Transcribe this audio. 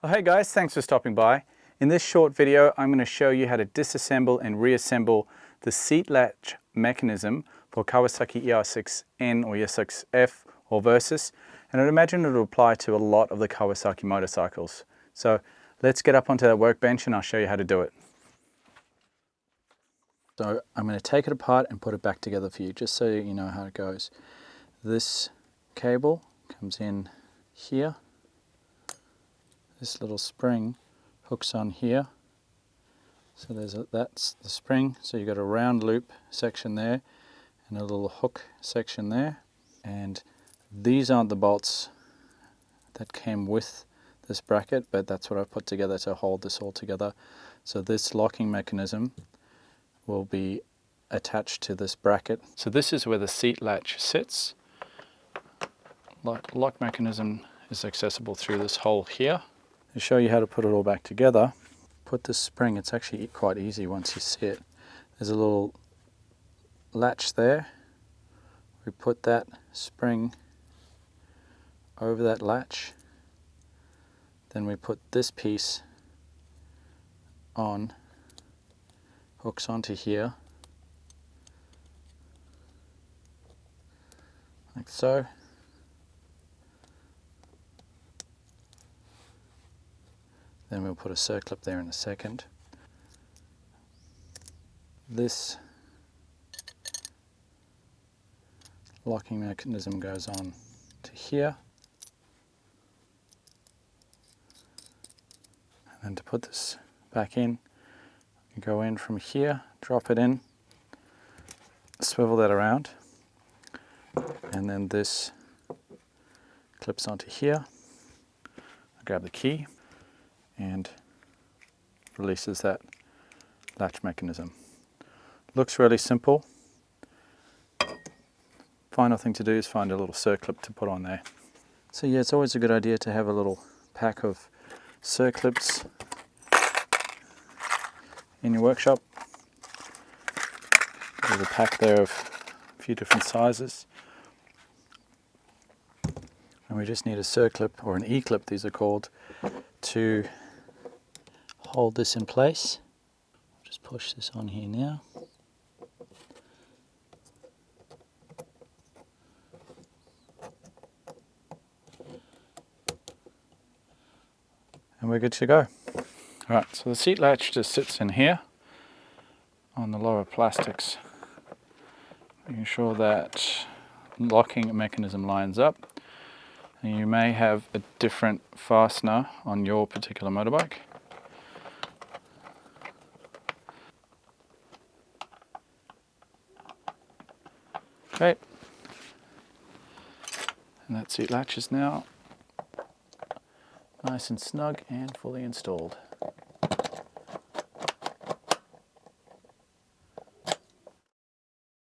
Well, hey guys, thanks for stopping by. In this short video, I'm going to show you how to disassemble and reassemble the seat latch mechanism for Kawasaki ER6N or ER6F or Versys, and I'd imagine it will apply to a lot of the Kawasaki motorcycles. So let's get up onto that workbench and I'll show you how to do it. So I'm going to take it apart and put it back together for you, just so you know how it goes. This cable comes in here. This little spring hooks on here. So that's the spring. So you've got a round loop section there and a little hook section there. And these aren't the bolts that came with this bracket, but that's what I've put together to hold this all together. So this locking mechanism will be attached to this bracket. So this is where the seat latch sits. Lock mechanism is accessible through this hole here. To show you how to put it all back together, put this spring, it's actually quite easy once you see it. There's a little latch there. We put that spring over that latch. Then we put this piece on, hooks onto here, like so. Then we'll put a circlip there in a second. This locking mechanism goes on to here. And then to put this back in, you go in from here, drop it in, swivel that around, and then this clips onto here. I grab the key and releases that latch mechanism. Looks really simple. Final thing to do is find a little circlip to put on there. So yeah, it's always a good idea to have a little pack of circlips in your workshop. There's a pack there of a few different sizes. And we just need a circlip, or an E-clip these are called, to hold this in place. I'll just push this on here now. And we're good to go. Alright, so the seat latch just sits in here on the lower plastics, making sure that locking mechanism lines up. And you may have a different fastener on your particular motorbike. Okay, and that seat latch is now nice and snug and fully installed.